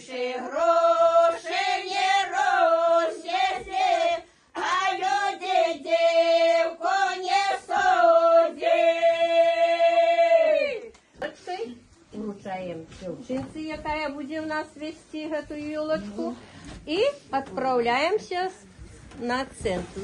миші гроші не рознесли, а люди девку не судят. Вручаем девчинце, якая будет у нас вести эту елочку, и отправляемся на центр.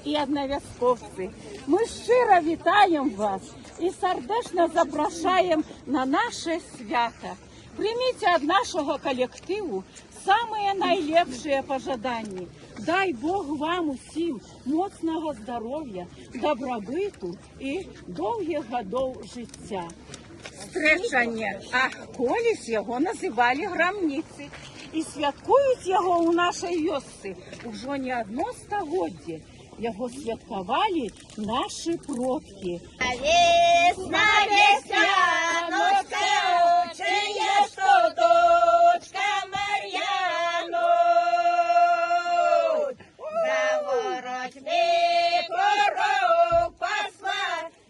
І однов'язковці, ми щиро вітаємо вас і сердечно запрошуємо на наше свято. Прийміть від нашого колективу самые найлепшие пожадання. Дай Бог вам усім моцного здоров'я, добробиту і довгих годов життя. Стрижання, а колись його називали грамниці. І святкують його у нашій вёсці уже не одно стагоддя. Його святкували наші предки. Весна, весняночка, чиє що дочка Мар'яно. Завороть ми коров пасла,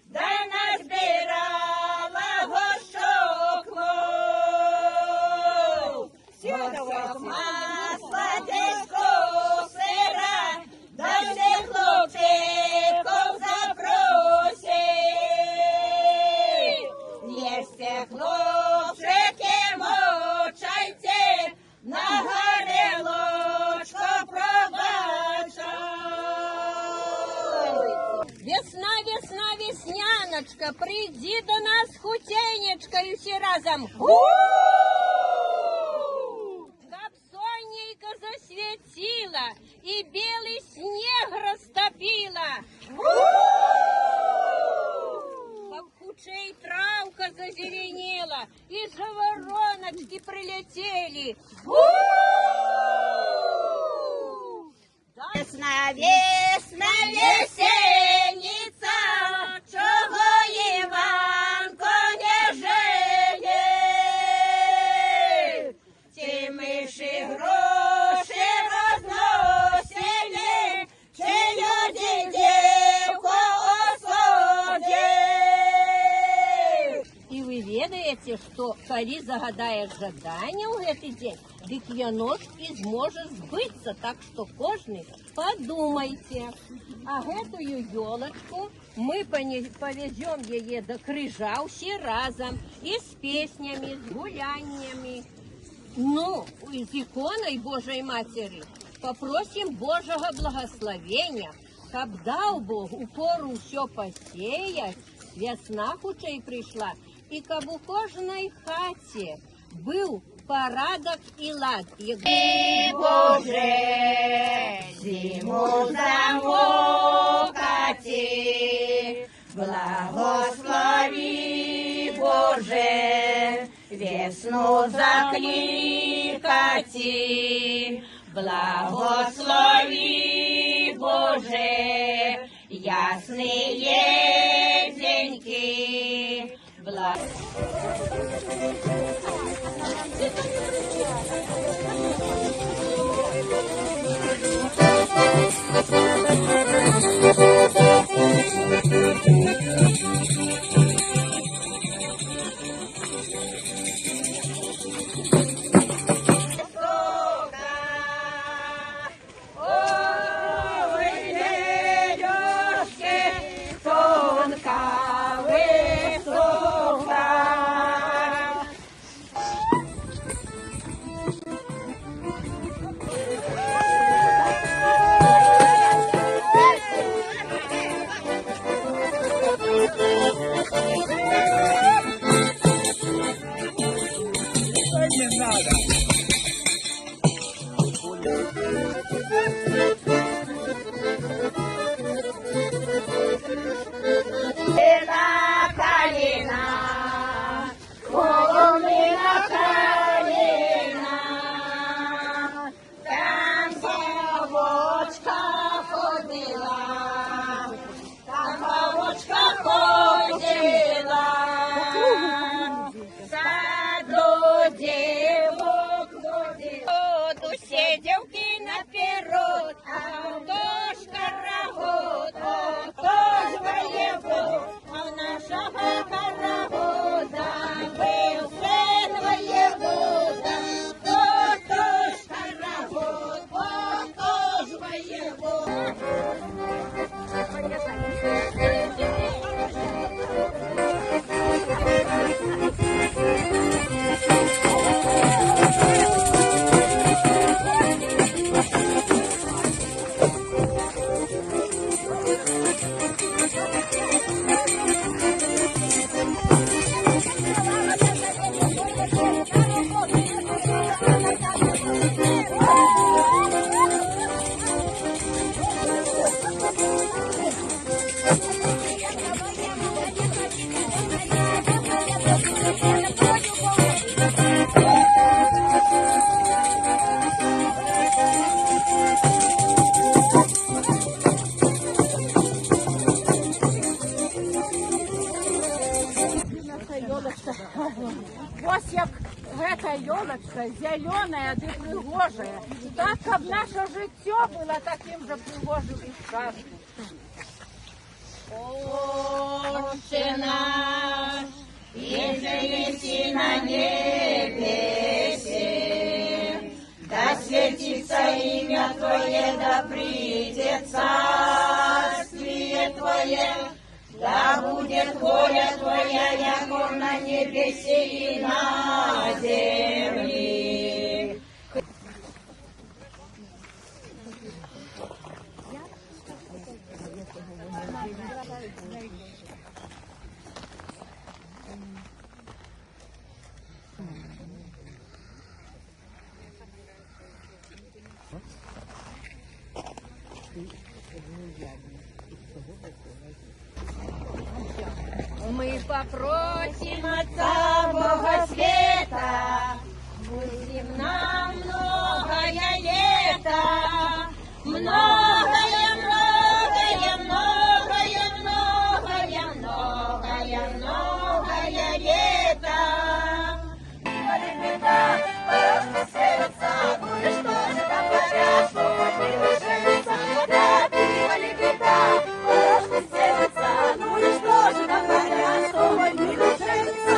да назбирала гощокло. Гощок масла, дешко сира, да все хлопчиков запросить. Не все хлопчики мовчайте, на горелочко пробачай. Весна, весна, весняночка, приди до нас хутенечко и все разом. Чтоб соннейко засветило и белый снег растопило. Чтоб хучей травка зазеленела и жавороночки прилетели. Весна, весна, весенница, чого Іванко не жиє. Ті миші гроші розносили, чи люди дівку осудять. І ви ведаєте, що коли загадаєш жадання у цей день, дык яно ж і зможе збитися, так що кожний подумайте. А гэтую ёлочку мы повезем ее до крыжа все разом, и с песнями, с гуляниями. Ну, и с иконой Божьей Матери попросим Божьего благословения, каб дал Бог у пору все посеять, весна хутчэй пришла, и каб у кожной хате был порядок и лад. И Боже, зиму замокати, благослови Боже, весну закликати, благослови Боже, ясные деньки. Все девки наперед, а кто ж карагод, а кто ж воевод, а нашего карагода был сын воевода. Кто ж карагод, а кто ж воевод. Ось як гэта ёлочка зеленая ды прыгожая, так, каб наше жыццё было таким же прыгожым і шчаслівым. Отче наш, еже еси на небесе, да светится имя Твое, да придет царствие Твое, да будет воля Твоя, яко на небесе и на земле. Мы попросим Отца Бога Света, будем нам многое лето, многое, многое, многое, многое, многое, многое лето. Ребята, просто сердца, ну и что же там говорят, что мило женится, да, пивали беда, просто сердца, ну и что же там говорят, что мило женится.